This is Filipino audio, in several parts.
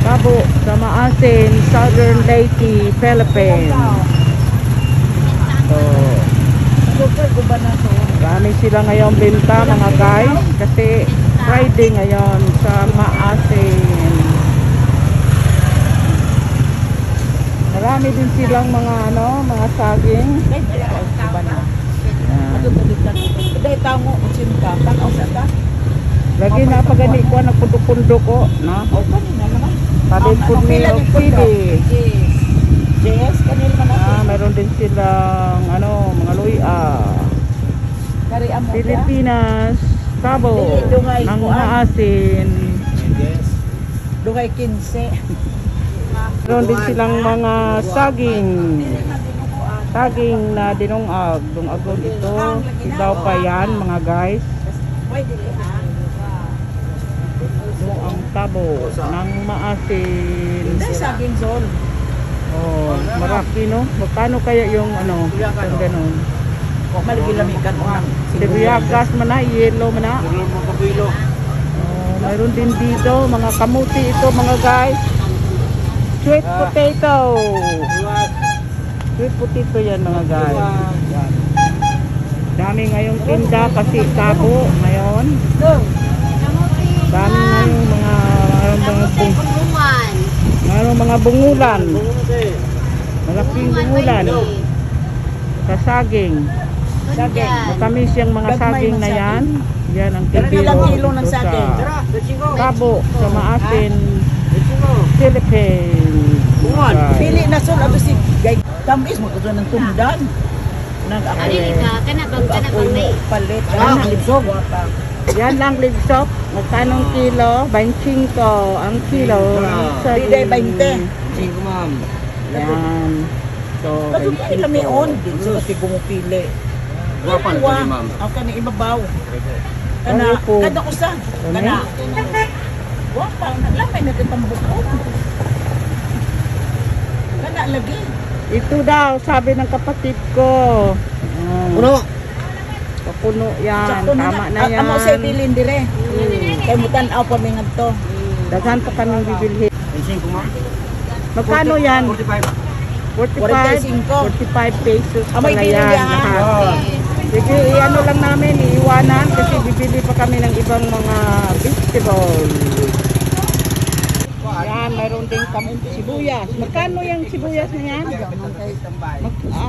Tabo sa Maasin, Southern Leyte, Philippines. So, marami sila ngayon benta mga guys kasi Friday ngayon sa Maasin. Marami din silang mga mga saging. Lagi na pagani ko nagpundok-pundok ko, no? Padin po ni Oksidi. Yes, kanil man. Meron din silang mga luya. Pilipinas, Tabo, ng Maasin. Dugay 15. Meron din silang mga saging. Saging na dinungag. Dungagon ito. Sigaw pa yan mga guys. Ang Tabo ng Maasin. Saging zone. Oh, maraki no. Magkano kaya yung ganun? Kung maligilamikan mo ng Sibuyagas man na, yellow man na. Mayroon din dito mga kamuti ito mga guys. Sweet potato. Sweet potato yan mga guys. Yan. Dami ngayong tinda kasi Tabo ngayon. Dami ngayong mga bungulan. Malaking bungulan. Sa saging. Matamis yung mga saging na yan. Yan ang kilo sa Tabo sa Maasin, Philippines. Pili na sol ato si gay tamis mo to ng tundan. Kanabang palit libsog. Yan lang libsog. Magkanong kilo? 25 ang kilo. Sa day 20. 5 ma'am. Yan. So, kasi kami on din so kasi gumupili. Guwapan ka ma'am. Ang kani ibabaw. Kada usa. Kana. Guwapa, lamay na tambukon. Kana lagi. Ito daw, sabi ng kapatid ko. Puno. Puno yan. Tama na yan. Amo sa itilin dire. Kay mutan-aw pa mi ngadto. Daghan pa kaming bibilhin. 5 ma'am. Magkano yan? 45. 45 pesos Amay pala yan. Sige, ano lang namin, iiwanan kasi bibili pa kami ng ibang mga vegetables. Yan, mayroon din kami sibuyas. Magkano yung sibuyas na yan?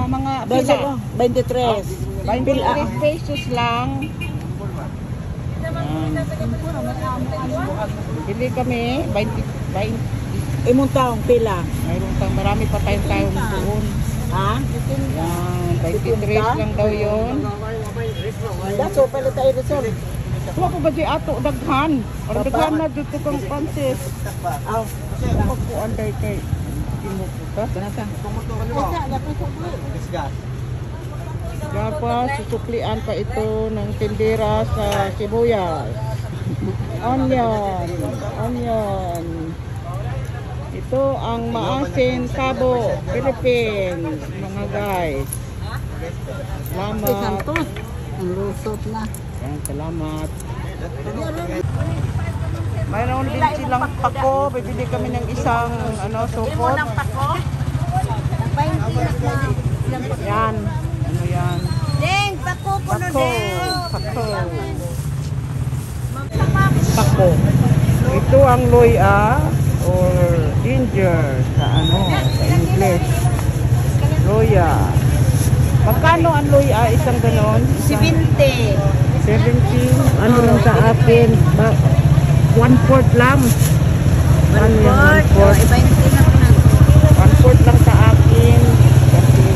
Mga pila? 23. 23 pesos lang. Bili kami, 20. Imong taong pila. Mayroon pang marami pa tayong doon. Ha? Yan, 23 lang daw yun. Daso pala tayo resol. Kuha ko ba di ato daghan? Or daghan na dito kang Francis. Aw. Pagkuan day kay Timuputa. Kanasa. Dapat susuklian pa ito ng tindera sa sibuyas. Onion. Ito ang Maasin, Tabo, Philippines, mga guys. Salamat. Ang lusot na. Yan, salamat. Mayroon din silang pako. Bibili kami ng isang supot. Yan. Ano yan? Deng, pako ko no deng. Pako. Ito ang luya or ginger sa English. Luya. Magkano ang luya? Isang ganon? 70. 70. Ano lang sa akin? 1/4 lang. 1/4. Iba yung tingnan ko na. 1/4 lang sa akin. Kasi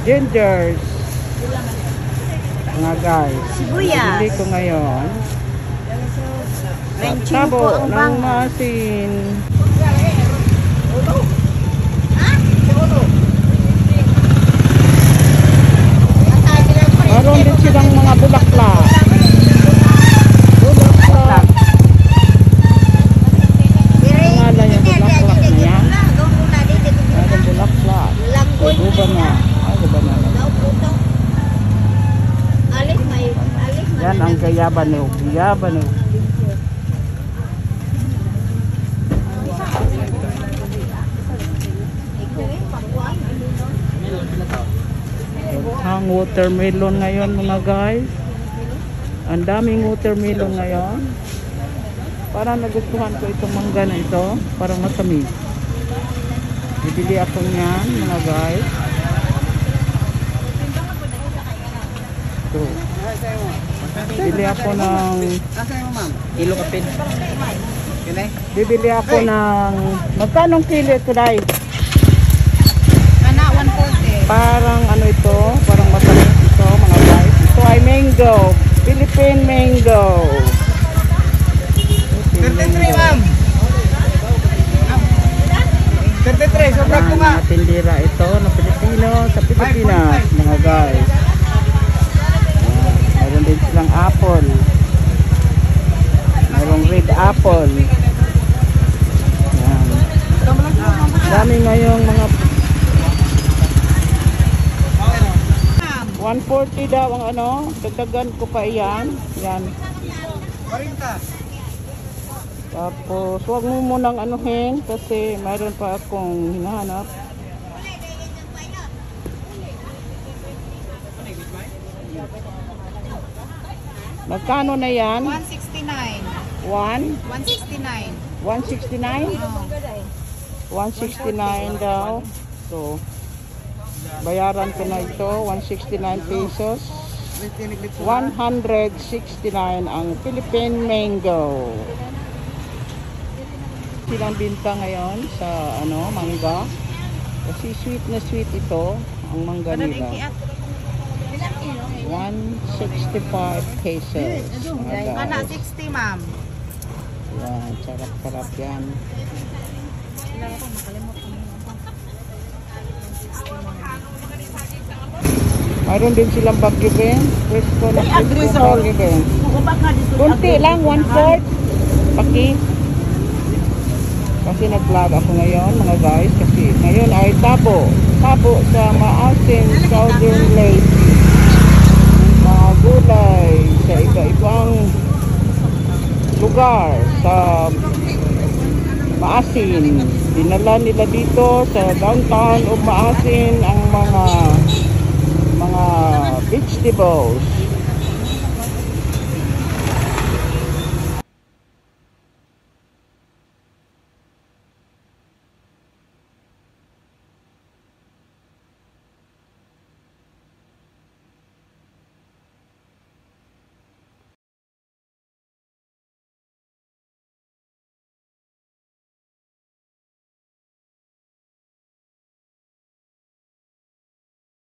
gingers. Mga guys. Sibuyas. Bili ko ngayon. Tabo ng Maasin. Meron din silang mga bulaklak. Bulaklak. Pangalan yung bulaklak na yan. Ano bulaklak? Guba na. Ay, guba na. Yan ang gayabanog. Gayabanog. Ang watermelon ngayon mga guys. Ang daming watermelon ngayon. Parang nagustuhan ko itong mangga na ito. Parang matamis. Bibili ako niyan mga guys. Ito. Bibili ako ng Ilo kapin. bibili ako ng magkanong kilo ito dahil? Kana 140. Parang ano ito, parang matamis ito mga guys. Ito ay mango, Philippine mango. 33 ma'am. 33, sobrang ko nga. Tindira ito na Pilipino sa Pilipinas mga guys. Ayan, mayroon din silang apple. Mayroong red apple. Ayan. Dami ngayong mga 140 daw ang ano, dagdagan ko pa iyan. Yan. 40. Tapos, huwag mo munang anuhin kasi mayroon pa akong hinahanap. Magkano na yan? 169. 1? 169. 169? 169 daw. So, bayaran ko na ito. 169 pesos. 169 ang Philippine mango. Silang binta ngayon sa ano, mangga. Kasi sweet na sweet ito ang mangga nila. 165 pesos. Kana 60 ma'am. Yan, sarap-sarap yan. Mayroon din silang bagyo ben. Presko na presko bagyo ben. Kunti lang, 1/4. Paki. Kasi nag-vlog ako ngayon mga guys. Kasi ngayon ay tabo. Tabo sa maasim Southern Lake. Mga gulay sa iba-ibang lugar sa Maasin. Dinala nila dito sa downtown of Maasin ang mga vegetables.